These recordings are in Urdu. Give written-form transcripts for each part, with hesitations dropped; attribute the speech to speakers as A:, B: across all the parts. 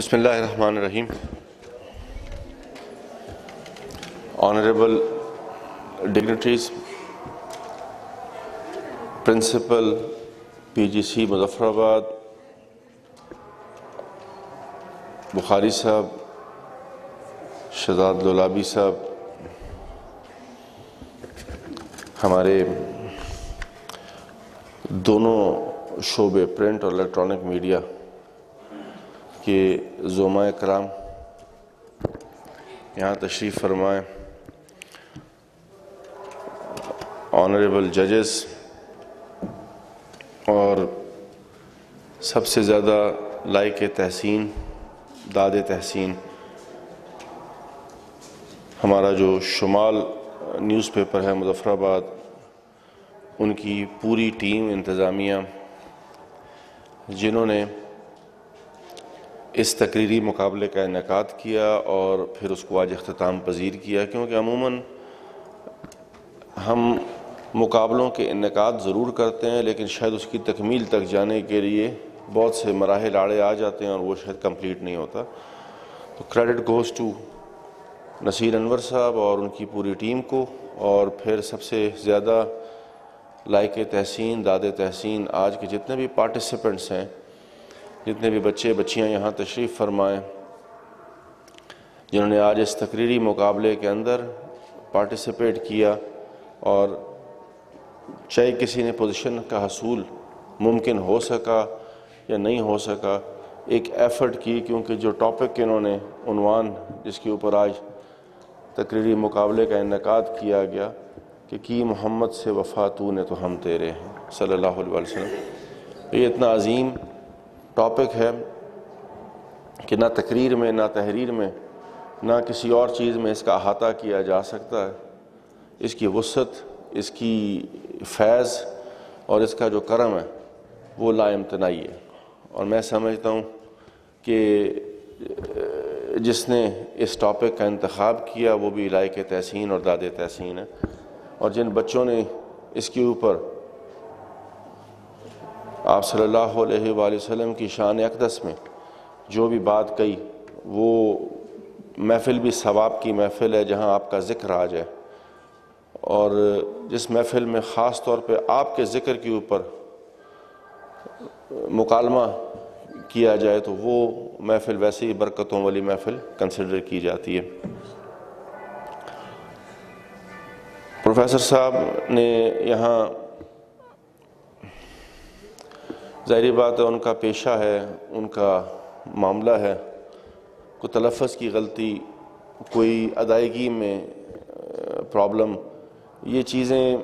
A: بسم اللہ الرحمن الرحیم. Honorable dignitaries, Principal PGC Muzaffarabad بخاری صاحب، شہزاد لولابی صاحب، ہمارے دونوں شعبے پرنٹ اور الیکٹرانک میڈیا کے زمرہ کرام، یہاں تشریف فرمائیں، آنریبل ججز، اور سب سے زیادہ لائق تحسین، داد تحسین ہمارا جو شمال نیوز پیپر ہے مظفرآباد، ان کی پوری ٹیم انتظامیہ جنہوں نے اس تقریری مقابلے کا انعقاد کیا اور پھر اس کو آج اختتام پذیر کیا. کیونکہ عموماً ہم مقابلوں کے انعقاد ضرور کرتے ہیں لیکن شاید اس کی تکمیل تک جانے کے لیے بہت سے مراحل آڑے آ جاتے ہیں اور وہ شاید کمپلیٹ نہیں ہوتا. تو کریڈٹ گوز ٹو نصیر انور صاحب اور ان کی پوری ٹیم کو، اور پھر سب سے زیادہ لائق تحسین، داد تحسین آج کے جتنے بھی پارٹیسپنٹس ہیں، جتنے بھی بچے بچیاں یہاں تشریف فرمائیں، جنہوں نے آج اس تقریری مقابلے کے اندر پارٹیسپیٹ کیا، اور چاہے کسی نے پوزیشن کا حصول ممکن ہو سکا یا نہیں ہو سکا، ایک ایفرٹ کی، کیونکہ جو ٹاپک انہوں نے عنوان جس کے اوپر آج تقریری مقابلے کا انعقاد کیا گیا کہ کی محمد سے وفا تو نے تو ہم تیرے ہیں صلی اللہ علیہ وسلم، یہ اتنا عظیم ٹاپک ہے کہ نہ تقریر میں، نہ تحریر میں، نہ کسی اور چیز میں اس کا احاطہ کیا جا سکتا ہے. اس کی وسعت، اس کی فیض اور اس کا جو کرم ہے وہ لا امتناعی ہے. اور میں سمجھتا ہوں کہ جس نے اس ٹاپک کا انتخاب کیا وہ بھی لائق تحسین اور داد تحسین ہے، اور جن بچوں نے اس کے اوپر آپ صلی اللہ علیہ وآلہ وسلم کی شان اقدس میں جو بھی بات کہی، وہ محفل بھی ثواب کی محفل ہے جہاں آپ کا ذکر آ جائے، اور جس محفل میں خاص طور پہ آپ کے ذکر کے اوپر مکالمہ کیا جائے تو وہ محفل ویسے ہی برکتوں والی محفل کنسیڈر کی جاتی ہے. پروفیسر صاحب نے یہاں ظاہری بات ہے ان کا پیشہ ہے، ان کا معاملہ ہے، کوئی تلفظ کی غلطی، کوئی ادائیگی میں پرابلم، یہ چیزیں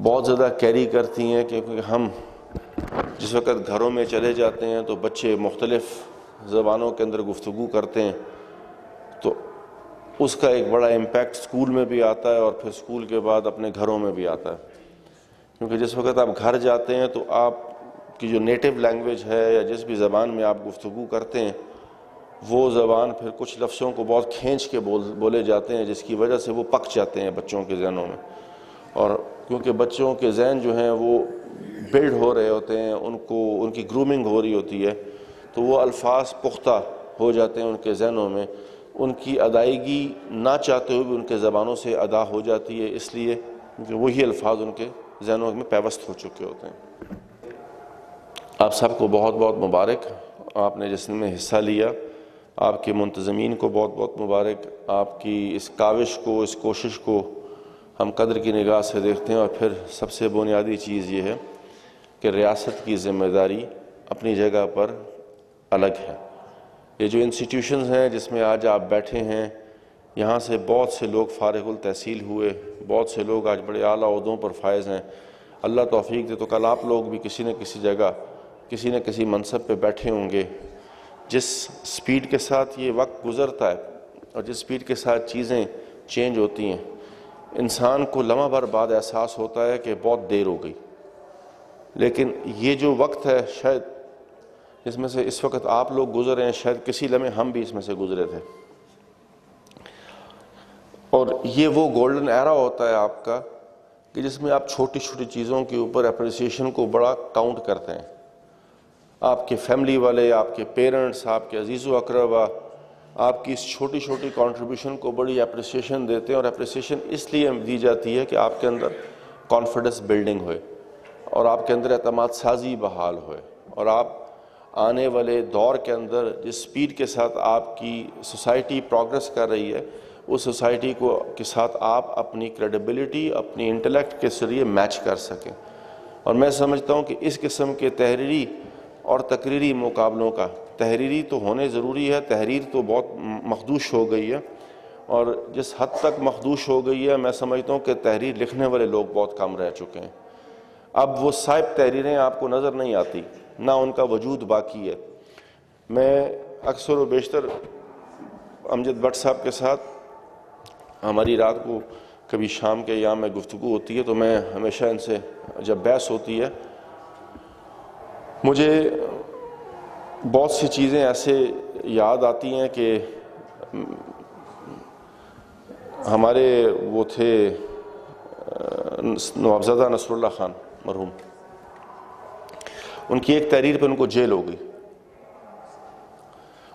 A: بہت زیادہ کیری کرتی ہیں. کیونکہ ہم جس وقت گھروں میں چلے جاتے ہیں تو بچے مختلف زبانوں کے اندر گفتگو کرتے ہیں، تو اس کا ایک بڑا امپیکٹ اسکول میں بھی آتا ہے اور پھر اسکول کے بعد اپنے گھروں میں بھی آتا ہے. کیونکہ جس وقت آپ گھر جاتے ہیں تو آپ کی جو نیٹو لینگویج ہے یا جس بھی زبان میں آپ گفتگو کرتے ہیں، وہ زبان پھر کچھ لفظوں کو بہت کھینچ کے بولے جاتے ہیں، جس کی وجہ سے وہ پک جاتے ہیں بچوں کے ذہنوں میں. اور کیونکہ بچوں کے ذہن جو ہیں وہ بلڈ ہو رہے ہوتے ہیں، ان کی گرومنگ ہو رہی ہوتی ہے، تو وہ الفاظ پختہ ہو جاتے ہیں ان کے ذہنوں میں، ان کی ادائیگی نہ چاہتے ہوئے بھی ان کے زبانوں سے ادا ہو جاتی ہے، اس لیے کہ وہی الفاظ ان کے ذہنوں میں پیوست ہو چکے ہوتے ہیں. آپ سب کو بہت بہت مبارک، آپ نے جس میں حصہ لیا، آپ کے منتظمین کو بہت بہت مبارک. آپ کی اس کاوش کو، اس کوشش کو ہم قدر کی نگاہ سے دیکھتے ہیں. اور پھر سب سے بنیادی چیز یہ ہے کہ ریاست کی ذمہ داری اپنی جگہ پر الگ ہے. یہ جو انسٹیٹیوشنز ہیں جس میں آج آپ بیٹھے ہیں، یہاں سے بہت سے لوگ فارغ التحصیل ہوئے، بہت سے لوگ آج بڑے اعلیٰ عہدوں پر فائز ہیں. اللہ توفیق دے تو کل آپ لوگ بھی کسی نہ کسی جگہ، کسی نہ کسی منصب پہ بیٹھے ہوں گے. جس سپیڈ کے ساتھ یہ وقت گزرتا ہے اور جس سپیڈ کے ساتھ چیزیں چینج ہوتی ہیں، انسان کو لمحہ بھر بعد احساس ہوتا ہے کہ بہت دیر ہو گئی. لیکن یہ جو وقت ہے، شاید اس میں سے اس وقت آپ لوگ گزرے ہیں، شاید کسی لمحے ہم بھی اس میں سے گزرے تھے. اور یہ وہ گولڈن ایرا ہوتا ہے آپ کا کہ جس میں آپ چھوٹی چھوٹی چیزوں کے اوپر اپریسیشن کو بڑا کاؤنٹ کرتے ہیں. آپ کے فیملی والے، آپ کے پیرنٹس، آپ کے عزیز و اقربا آپ کی اس چھوٹی چھوٹی کنٹریبیوشن کو بڑی اپریسیشن دیتے ہیں، اور اپریسیشن اس لیے دی جاتی ہے کہ آپ کے اندر کانفیڈنس بلڈنگ ہوئے اور آپ کے اندر اعتماد سازی بحال ہوئے، اور آپ آنے والے دور کے اندر جس سپیڈ کے ساتھ آپ کی سوسائٹی پروگریس کر رہی ہے، اس سوسائٹی کے ساتھ آپ اپنی کریڈیبلٹی، اپنی انٹلیکٹ کے ذریعے میچ کر سکیں۔ اور میں سمجھتا ہوں کہ اس قسم کے تحریری اور تقریری مقابلوں کا، تحریری تو ہونے ضروری ہے، تحریر تو بہت مخدوش ہو گئی ہے، اور جس حد تک مخدوش ہو گئی ہے میں سمجھتا ہوں کہ تحریر لکھنے والے لوگ بہت کم رہ چکے ہیں۔ اب وہ صاحب تحریریں آپ کو نظر نہیں آتی، نہ ان کا وجود باقی ہے۔ میں اکثر و بیشتر امجد بٹ صاحب کے ساتھ ہماری رات کو کبھی شام کے ایام میں گفتگو ہوتی ہے تو میں ہمیشہ ان سے جب بحث ہوتی ہے مجھے بہت سی چیزیں ایسے یاد آتی ہیں کہ ہمارے وہ تھے نوابزادہ نصر اللہ خان مرحوم، ان کی ایک تحریر پہ ان کو جیل ہو گئی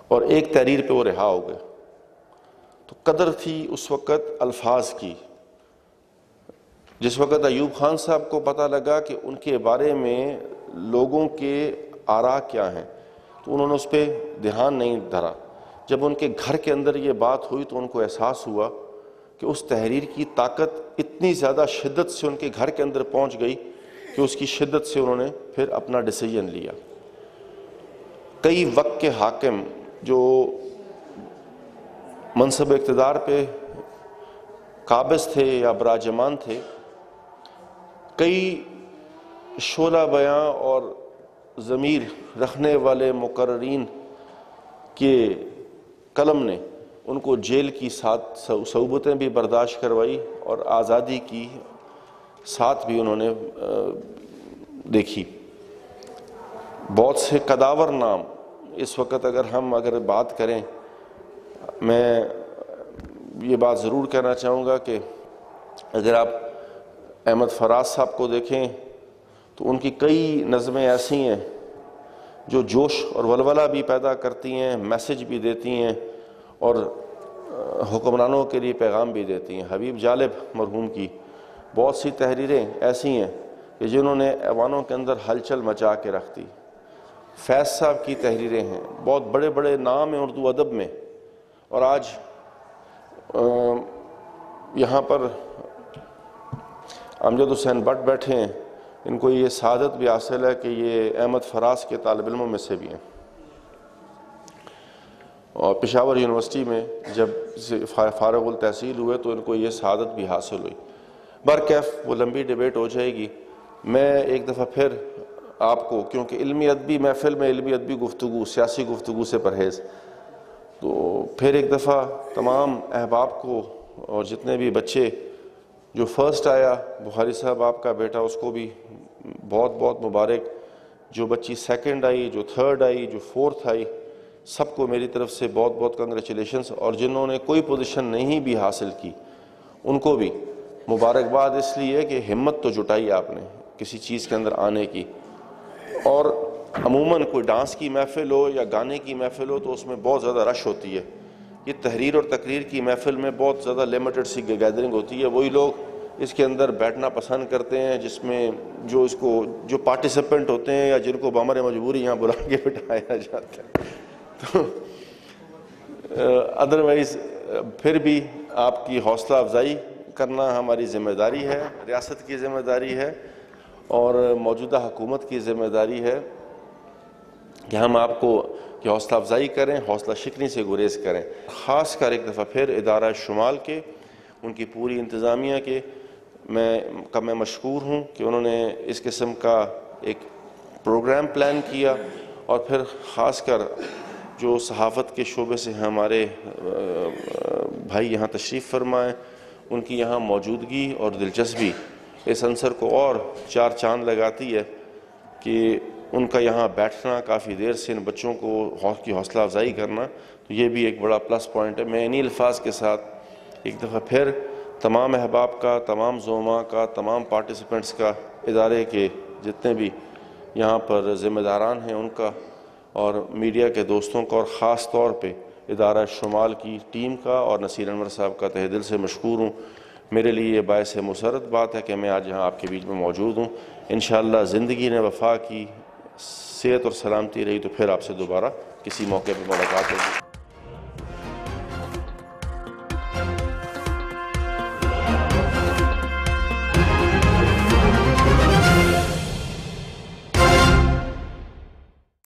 A: اور ایک تحریر پہ وہ رہا ہو گئے، تو قدر تھی اس وقت الفاظ کی۔ جس وقت ایوب خان صاحب کو پتہ لگا کہ ان کے بارے میں لوگوں کے آراء کیا ہیں تو انہوں نے اس پہ دھیان نہیں دھرا۔ جب ان کے گھر کے اندر یہ بات ہوئی تو ان کو احساس ہوا کہ اس تحریر کی طاقت اتنی زیادہ شدت سے ان کے گھر کے اندر پہنچ گئی کہ اس کی شدت سے انہوں نے پھر اپنا ڈیسیجن لیا۔ کئی وقت کے حاکم جو منصب اقتدار پہ قابض تھے یا براجمان تھے، کئی شعلہ بیاں اور ضمیر رکھنے والے مقررین کے قلم نے ان کو جیل کی صعوبتیں بھی برداشت کروائی اور آزادی کی ساتھ بھی انہوں نے دیکھی۔ بہت سے قداور نام اس وقت اگر بات کریں، میں یہ بات ضرور کہنا چاہوں گا کہ اگر آپ احمد فراز صاحب کو دیکھیں تو ان کی کئی نظمیں ایسی ہیں جو جوش اور ولولہ بھی پیدا کرتی ہیں، میسج بھی دیتی ہیں اور حکمرانوں کے لیے پیغام بھی دیتی ہیں۔ حبیب جالب مرحوم کی بہت سی تحریریں ایسی ہیں کہ جنہوں نے ایوانوں کے اندر ہلچل مچا کے رکھ دی۔ فیض صاحب کی تحریریں ہیں، بہت بڑے بڑے نام ہیں اردو ادب میں، اور آج یہاں پر امجد حسین بٹ بیٹھے ہیں، ان کو یہ سعادت بھی حاصل ہے کہ یہ احمد فراز کے طالب علموں میں سے بھی ہیں، اور پشاور یونیورسٹی میں جب فارغ التحصیل ہوئے تو ان کو یہ سعادت بھی حاصل ہوئی۔ برکیف وہ لمبی ڈیبیٹ ہو جائے گی۔ میں ایک دفعہ پھر آپ کو، کیونکہ علمی ادبی محفل میں علمی ادبی گفتگو، سیاسی گفتگو سے پرہیز، تو پھر ایک دفعہ تمام احباب کو اور جتنے بھی بچے، جو فرسٹ آیا بخاری صاحب آپ کا بیٹا، اس کو بھی بہت بہت مبارک، جو بچی سیکنڈ آئی، جو تھرڈ آئی، جو فورتھ آئی، سب کو میری طرف سے بہت بہت کنگریچولیشنز، اور جنہوں نے کوئی پوزیشن نہیں بھی حاصل کی ان کو بھی مبارکباد، اس لیے کہ ہمت تو جٹائی آپ نے کسی چیز کے اندر آنے کی۔ اور عموماً کوئی ڈانس کی محفل ہو یا گانے کی محفل ہو تو اس میں بہت زیادہ رش ہوتی ہے، یہ تحریر اور تقریر کی محفل میں بہت زیادہ لمیٹڈ سی گیدرنگ ہوتی ہے، وہی لوگ اس کے اندر بیٹھنا پسند کرتے ہیں جس میں جو پارٹیسپینٹ ہوتے ہیں یا جن کو بامر مجبوری یہاں بلا کے بٹھایا جاتا ہے، تو ادروائز پھر بھی آپ کی حوصلہ افزائی کرنا ہماری ذمہ داری ہے، ریاست کی ذمہ داری ہے اور موجودہ حکومت کی ذمہ داری ہے کہ ہم آپ کو کی حوصلہ افزائی کریں، حوصلہ شکنی سے گریز کریں۔ خاص کر ایک دفعہ پھر ادارہ شمال کے، ان کی پوری انتظامیہ کے میں مشکور ہوں کہ انہوں نے اس قسم کا ایک پروگرام پلان کیا، اور پھر خاص کر جو صحافت کے شعبے سے ہمارے بھائی یہاں تشریف فرمائیں، ان کی یہاں موجودگی اور دلچسپی اس عنصر کو اور چار چاند لگاتی ہے کہ ان کا یہاں بیٹھنا، کافی دیر سے ان بچوں کی حوصلہ افزائی کرنا، تو یہ بھی ایک بڑا پلس پوائنٹ ہے۔ میں انہی الفاظ کے ساتھ ایک دفعہ پھر تمام احباب کا، تمام زعماء کا، تمام پارٹیسپینٹس کا، ادارے کے جتنے بھی یہاں پر ذمہ داران ہیں ان کا اور میڈیا کے دوستوں کا، اور خاص طور پہ ادارہ شمال کی ٹیم کا اور نصیر انور صاحب کا تہہ دل سے مشکور ہوں۔ میرے لیے یہ باعث مسرت بات ہے کہ میں آج یہاں آپ کے بیچ میں موجود ہوں۔ انشاءاللہ زندگی نے وفا کی، صحت اور سلامتی رہی تو پھر آپ سے دوبارہ کسی موقع پہ ملاقات ہوگی۔